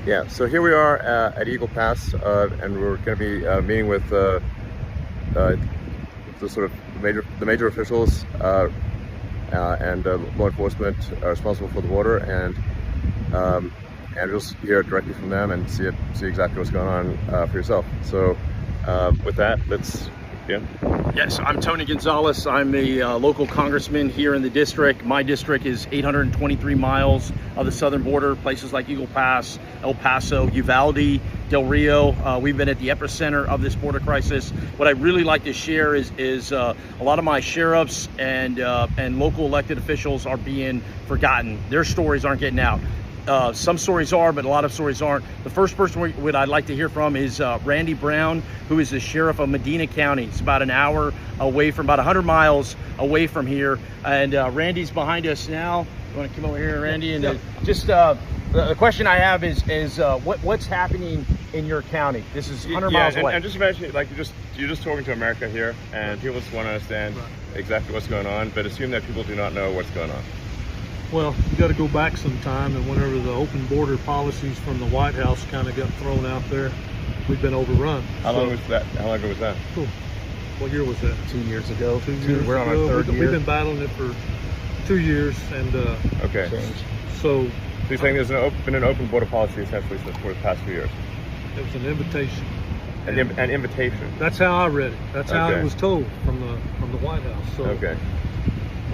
Yeah, so here we are at Eagle Pass, and we're going to be meeting with the sort of major officials and law enforcement responsible for the water, and you'll hear directly from them and see exactly what's going on for yourself. So with that, let's. Yeah. Yes, I'm Tony Gonzalez. I'm a local congressman here in the district. My district is 823 miles of the southern border, places like Eagle Pass, El Paso, Uvalde, Del Rio. We've been at the epicenter of this border crisis. What I really like to share is a lot of my sheriffs and local elected officials are being forgotten. Their stories aren't getting out. Some stories are, but a lot of stories aren't. The first person I'd like to hear from is Randy Brown, who is the sheriff of Medina County. It's about an hour away from, about 100 miles away from here. And Randy's behind us now. You want to come over here, Randy? And the question I have is what's happening in your county? This is 100 miles away. And just imagine, like you're just talking to America here, and people just want to understand exactly what's going on, but assume that people do not know what's going on. Well, you got to go back some time, and whenever the open border policies from the White House kind of got thrown out there, we've been overrun. How long ago was that? Cool. What year was that? 2 years ago. 2 years We're on our ago. third year. We've been battling it for 2 years, and okay. So you're saying there's been an open border policy essentially for the past few years? it was an invitation. An invitation. That's how I read it. That's how it was told from the White House. So okay.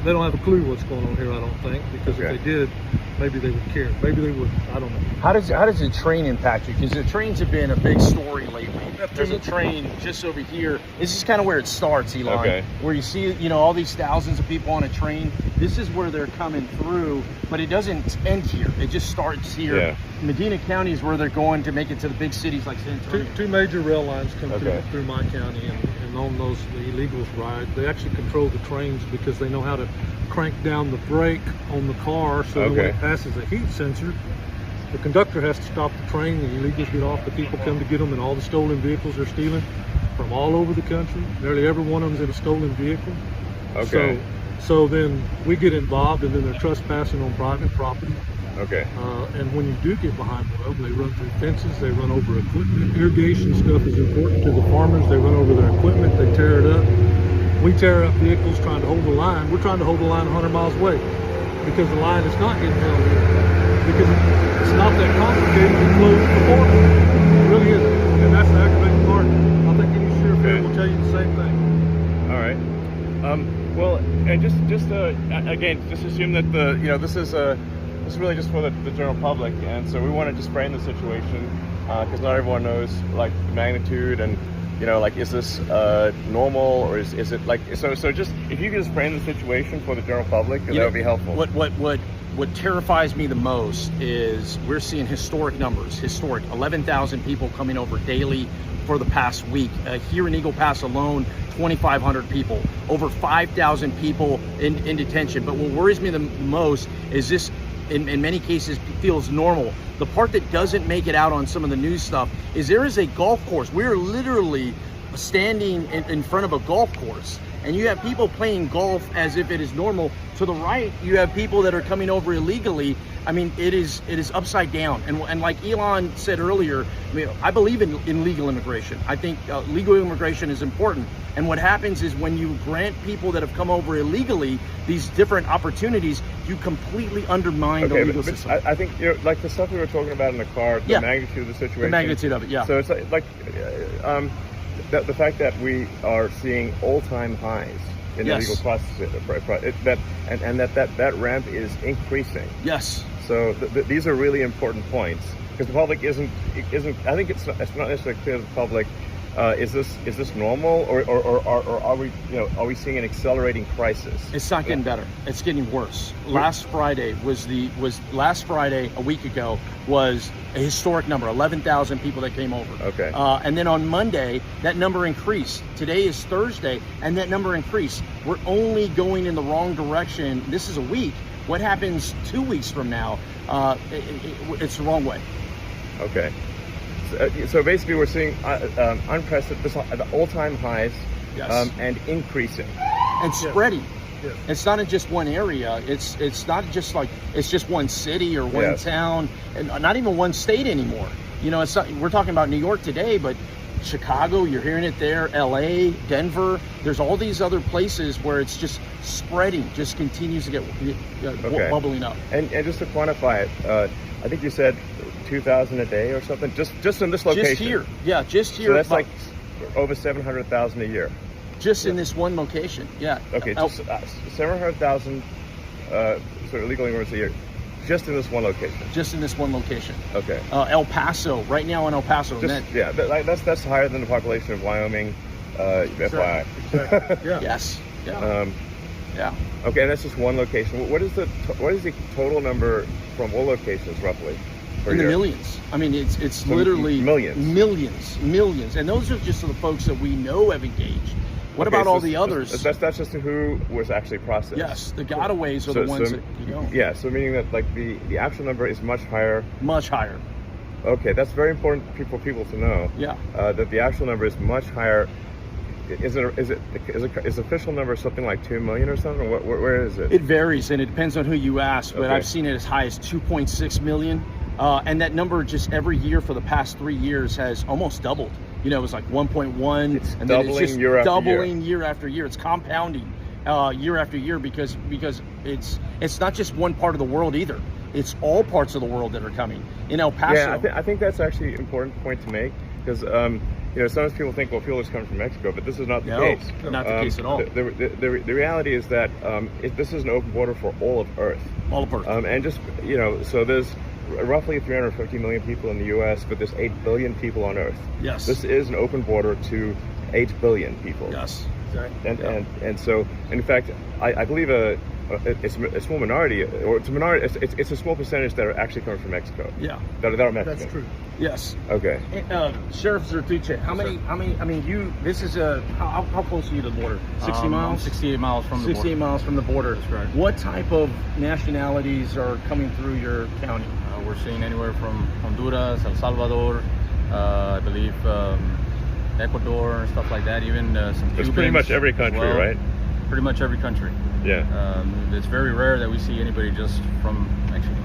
They don't have a clue what's going on here, I don't think, because if they did, maybe they would care. Maybe they wouldn't. I don't know. How does the train impact you? Because the trains have been a big story lately. There's a train just over here. This is kind of where it starts, Elon. Okay. Where you see, all these thousands of people on a train. This is where they're coming through, but it doesn't end here. It just starts here. Yeah. Medina County is where they're going to make it to the big cities like San Antonio. Two major rail lines come through my county, and on those the illegals ride. They actually control the trains because they know how to crank down the brake on the car so that when it passes a heat sensor, the conductor has to stop the train, the illegals get off, the people come to get them, and all the stolen vehicles they're stealing from all over the country. Nearly every one of them is in a stolen vehicle. Okay. So then we get involved, and then they're trespassing on private property. Okay. And when you do get behind the road, they run through fences, they run over equipment. Irrigation stuff is important to the farmers. They run over their equipment, they tear it up. We tear up vehicles trying to hold the line. We're trying to hold the line 100 miles away because the line is not getting held here. Because it's not that complicated to close the border. It really isn't. And that's the aggravating part. I think any sheriff will tell you the same thing. All right. Well, and just again, just assume that this is really just for the general public, and so we want to just frame the situation because not everyone knows like the magnitude and is this normal or is it like so just if you could just frame the situation for the general public, that would be helpful. What terrifies me the most is we're seeing historic numbers, 11,000 people coming over daily for the past week. Here in Eagle Pass alone, 2,500 people, over 5,000 people in detention. But what worries me the most is this, in many cases, feels normal. The part that doesn't make it out on some of the news stuff is there is a golf course. We're literally standing in front of a golf course, and you have people playing golf as if it is normal. To the right, you have people that are coming over illegally. I mean, it is upside down. And like Elon said earlier, I believe in legal immigration. I think legal immigration is important. And what happens is when you grant people that have come over illegally these different opportunities, you completely undermine the legal system. I think like the stuff we were talking about in the car, the magnitude of the situation. The magnitude of it, yeah. So it's like the fact that we are seeing all-time highs in the legal process, that ramp is increasing. Yes. So these are really important points because the public isn't. I think it's not necessarily clear to the public. Is this normal or are we seeing an accelerating crisis? It's not getting better. It's getting worse. Last Friday a week ago was a historic number, 11,000 people that came over. Okay. And then on Monday, that number increased. Today is Thursday, and that number increased. We're only going in the wrong direction. This is a week. What happens 2 weeks from now? It's the wrong way. Okay. So basically, we're seeing unprecedented, all-time highs, and increasing, and spreading. Yes. It's not in just one area. It's not just like it's just one city or one Yes. town, and not even one state anymore. You know, it's not, we're talking about New York today, but Chicago, you're hearing it there, LA, Denver, there's all these other places where it's just spreading, just continues to get Okay. bubbling up. And just to quantify it, I think you said 2,000 a day or something, just in this location. Just here, yeah, just here. So that's but like over 700,000 a year. just in this one location, yeah. Okay, just 700,000 sort of illegal immigrants a year, just in this one location. Just in this one location. Okay. El Paso, right now in El Paso. Just, yeah, that's higher than the population of Wyoming. FYI. Exactly. Yeah. Yes. Yeah. Yeah. Okay, and that's just one location. What is the total number from all locations roughly per In the year? millions. I mean, it's So literally millions. millions, and those are just the folks that we know have engaged. What about all the others? That's just who was actually processed. Yes, the gotaways are the ones that you know. Yeah, so meaning that like the actual number is much higher. Much higher. Okay, that's very important for people to know. Yeah. That the actual number is much higher. Is the official number something like 2 million or something? Where is it? It varies, and it depends on who you ask, but Okay. I've seen it as high as 2.6 million. And that number just every year for the past 3 years has almost doubled. You know, it was like 1.1, It's and then it's doubling just year after doubling year after year. It's compounding year after year because it's not just one part of the world either. It's all parts of the world that are coming. In El Paso, Yeah, I think that's actually an important point to make because you know, sometimes people think, well, fuel is coming from Mexico, but this is not the No, case. not the case at all. The reality is that this is an open border for all of Earth. all of Earth. And just, you know, so there's roughly 350 million people in the U.S., but there's 8 billion people on Earth. Yes. This is an open border to 8 billion people. Yes. Exactly. And so, in fact, I believe it's a small minority, or it's a minority. It's a small percentage that are actually coming from Mexico. Yeah. That are Mexican. That's true. Yes. Okay. Sheriff Zertuche, how many, I mean, this is how close are you to the border? 60 miles? 68 miles from the 68 border. miles from the border. That's right. What type of nationalities are coming through your county? We're seeing anywhere from Honduras, El Salvador, I believe Ecuador and stuff like that. Even some Cubans. It's pretty much every as country, well. right? Pretty much every country. Yeah. It's very rare that we see anybody just from Mexico.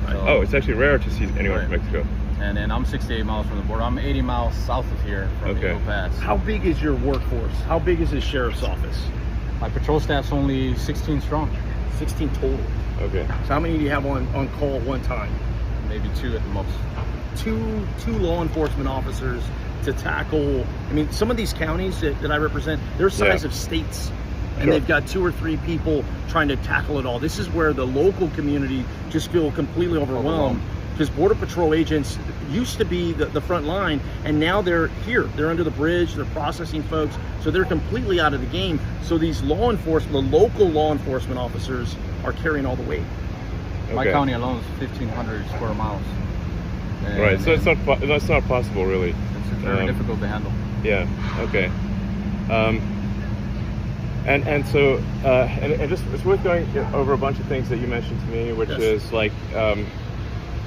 So, Oh, it's actually rare to see anyone from Right. Mexico. And then I'm 68 miles from the border. I'm 80 miles south of here from Okay. Eagle Pass. How big is your workforce? How big is the sheriff's office? My patrol staff's only 16 strong, 16 total. Okay. So how many do you have on call at one time? maybe 2 at the most. Two law enforcement officers to tackle. I mean, some of these counties that I represent, they're size Yeah. of states, and Sure. they've got 2 or 3 people trying to tackle it all. This is where the local community just feel completely overwhelmed because Border Patrol agents used to be the front line, and now they're here. They're under the bridge. They're processing folks, so they're completely out of the game. So these law enforcement, the local law enforcement officers, are carrying all the weight. My Okay. county alone is 1,500 square miles. And Right. So that's not possible, really. it's very difficult to handle. Yeah. Okay. And so and just it's worth going over a bunch of things that you mentioned to me, which Yes. is like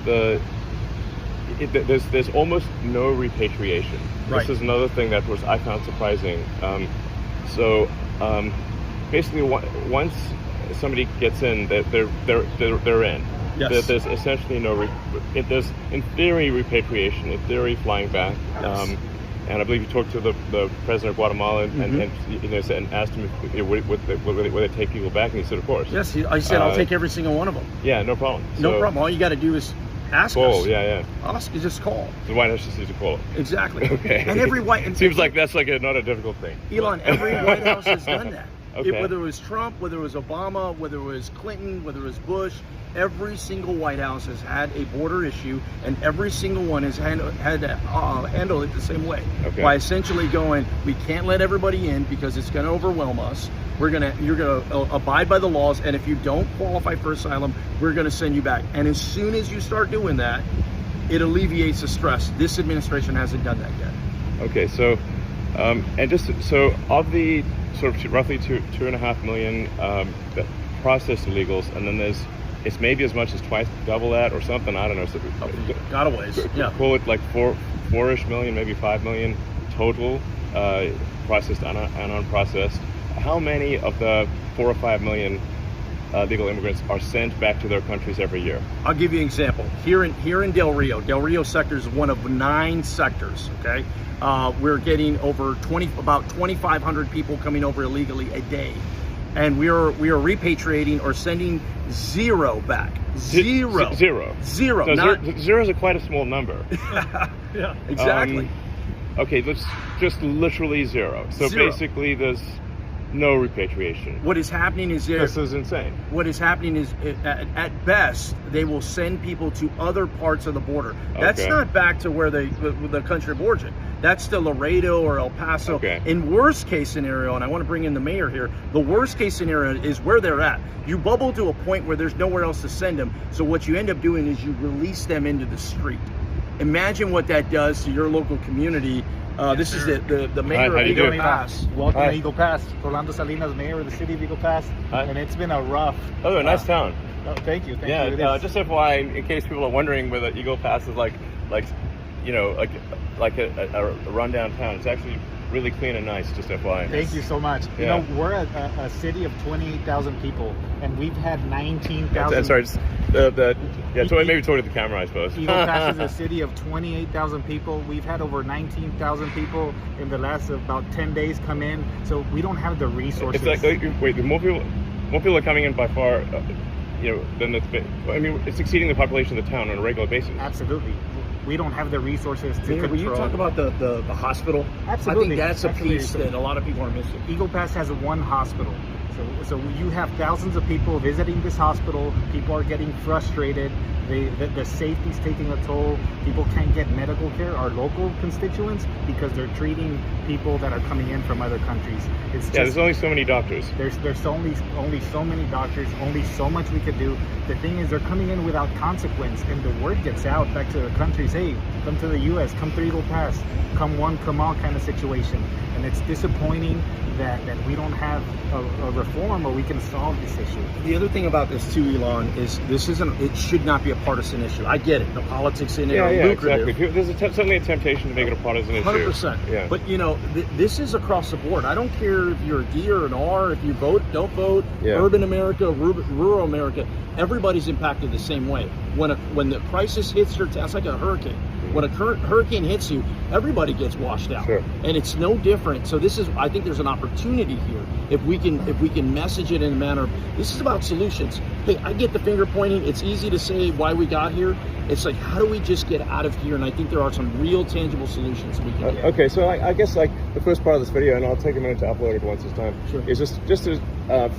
there's almost no repatriation. Right. This is another thing that I found surprising. Basically, once somebody gets in, they're in. Yes. There's essentially there's in theory repatriation, in theory flying back. Yes. And I believe you talked to the president of Guatemala and asked him if would they take people back, and he said, of course. Yes, I said I'll take every single one of them. Yeah, no problem. No So, problem. All you got to do is ask Call, us. yeah. Ask, you just call. The White House just needs to call it. Exactly. Okay. And every white. And Seems like that's not a difficult thing. Elon, every White House has done that. Okay. Whether it was Trump, whether it was Obama, whether it was Clinton, whether it was Bush, every single White House has had a border issue, and every single one has had to handle it the same way. Okay. By essentially going, we can't let everybody in because it's going to overwhelm us. You're going to abide by the laws, and if you don't qualify for asylum, we're going to send you back. And as soon as you start doing that, it alleviates the stress. This administration hasn't done that yet. Okay, so and just so of the sort of roughly 2.5 million that processed illegals, and then it's maybe as much as double that or something. I don't know. So, Gotaways. Yeah. Call it like 4-ish million, maybe 5 million total processed and unprocessed. how many of the 4 or 5 million legal immigrants are sent back to their countries every year? I'll give you an example. Here in Del Rio sector is one of 9 sectors, okay? We're getting about 2,500 people coming over illegally a day. And we are repatriating or sending 0 back. Zero. Zero. So Not, zero is quite a small number. yeah, exactly. Okay, let's just literally 0. So 0. basically there's no repatriation. What is happening is This is insane. What is happening is, at best, they will send people to other parts of the border. That's Okay. not back to where the country of origin. That's to Laredo or El Paso. Okay. In worst case scenario, and I want to bring in the mayor here, the worst case scenario is where they're at. You bubble to a point where there's nowhere else to send them. So what you end up doing is you release them into the street. Imagine what that does to your local community. This is the mayor Hi, of how you Eagle doing? Pass. Welcome Hi. to Eagle Pass. Rolando Salinas, mayor of the city of Eagle Pass. Hi. And it's been a rough. Oh, nice town. Oh, thank you. Thank Yeah, you. It is. just FYI, in case people are wondering whether Eagle Pass is like you know, like a rundown town. It's actually really clean and nice, just FYI. Thank you so much. Yeah. You know, we're a city of 28,000 people, and we've had 19,000. Sorry, just maybe talk to the camera, I suppose. Eagle Pass is a city of 28,000 people. We've had over 19,000 people in the last about 10 days come in, so we don't have the resources. It's like wait, more people are coming in by far, you know, than it's been. I mean, it's exceeding the population of the town on a regular basis. Absolutely. We don't have the resources to Mayor, control. will you talk about the hospital? Absolutely. I think that's a Absolutely. piece that a lot of people are missing. Eagle Pass has 1 hospital. So you have thousands of people visiting this hospital. People are getting frustrated. The safety's taking a toll. People can't get medical care, our local constituents, because they're treating people that are coming in from other countries. It's just, There's only so many doctors. there's only so many doctors, only so much we could do. The thing is, they're coming in without consequence, and the word gets out back to the countries, hey, come to the U.S., come to Eagle Pass, come one, come all kind of situation. And it's disappointing that we don't have a reform where we can solve this issue. The other thing about this too, Elon, is it should not be a partisan issue. I get it. The politics in it are lucrative. Exactly. There's certainly a temptation to make it a partisan issue. 100%. Yeah. But you know, this is across the board. I don't care if you're a D or an R, if you vote, don't vote, Yeah. urban America, rural America, everybody's impacted the same way. When the crisis hits your town, it's like a hurricane. When a hurricane hits you, everybody gets washed out. Sure. And it's no different. So I think there's an opportunity here. If we can message it in a manner of, this is about solutions. Hey, I get the finger pointing. It's easy to say why we got here. It's like, how do we just get out of here? And I think there are some real tangible solutions we can get. Okay, so I guess like the first part of this video, and I'll take a minute to upload it once this time, Sure. is just to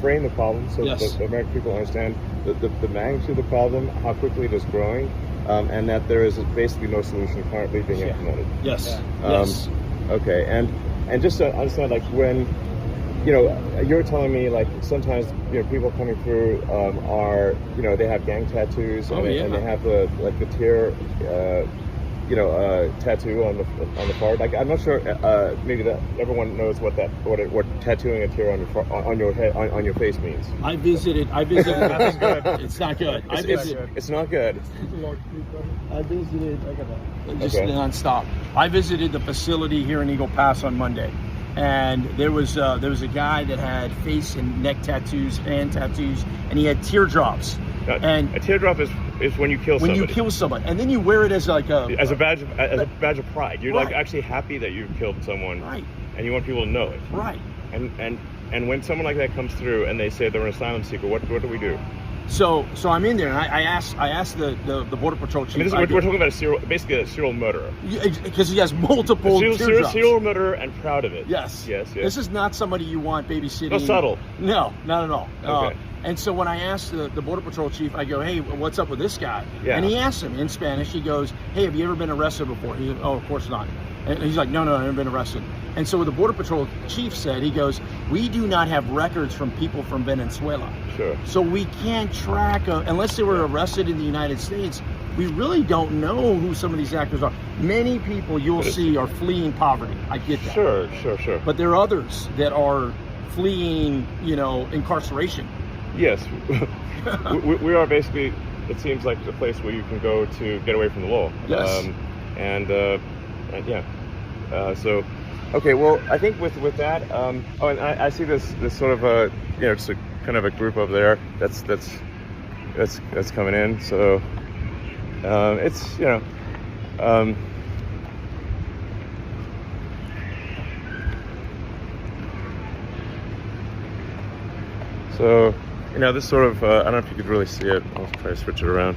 frame the problem so Yes. that the American people understand the magnitude of the problem, how quickly it is growing, and that there is basically no solution currently being implemented. Yes. Yeah. Yes. Okay, and just to understand, like when, you know, you're telling me like sometimes, you know, people coming through are, you know, they have gang tattoos and, and they have the tear, tattoo on the forehead. Like I'm not sure, maybe that everyone knows what tattooing a tear on your head on your face means. I visited. Nothing good. It's not good. It's not good. I visited just Okay. nonstop. I visited the facility here in Eagle Pass on Monday, and there was a guy that had face and neck tattoos, hand tattoos, and he had teardrops. And a teardrop is when you kill somebody. when you kill somebody, and then you wear it as like as a badge of pride. You're like Right. actually happy that you've killed someone, right, and you want people to know it. right. And when someone like that comes through and they say they're an asylum seeker, what do we do? So I'm in there, and I asked the border patrol chief. I mean, we're talking about basically a serial murderer. Because he has multiple teardrops. Serial murderer and proud of it. Yes. Yes. This is not somebody you want babysitting. No, subtle. No, not at all. Okay. And so when I asked the border patrol chief, I go, hey, what's up with this guy? Yeah. And he asked him in Spanish. He goes, hey, have you ever been arrested before? He goes, oh, of course not. And he's like, no, I've never been arrested. And so what the border patrol chief said, he goes, we do not have records from people from Venezuela. Sure. So we can't track, unless they were arrested in the United States, we really don't know who some of these actors are. Many people you'll see are fleeing poverty. I get that. Sure. But there are others that are fleeing, incarceration. Yes. we are basically, it seems like a place where you can go to get away from the law. Yes. So Okay, well, I think with that, oh, and I see this sort of a, you know, just a kind of a group over there that's coming in. So it's, you know, so, you know, this sort of, I don't know if you could really see it. I'll try to switch it around.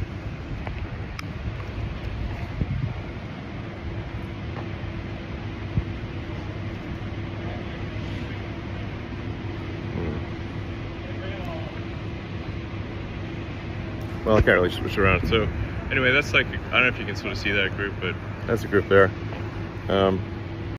Well, I can't really switch around. So anyway, that's like, I don't know if you can sort of see that group, but that's a group there.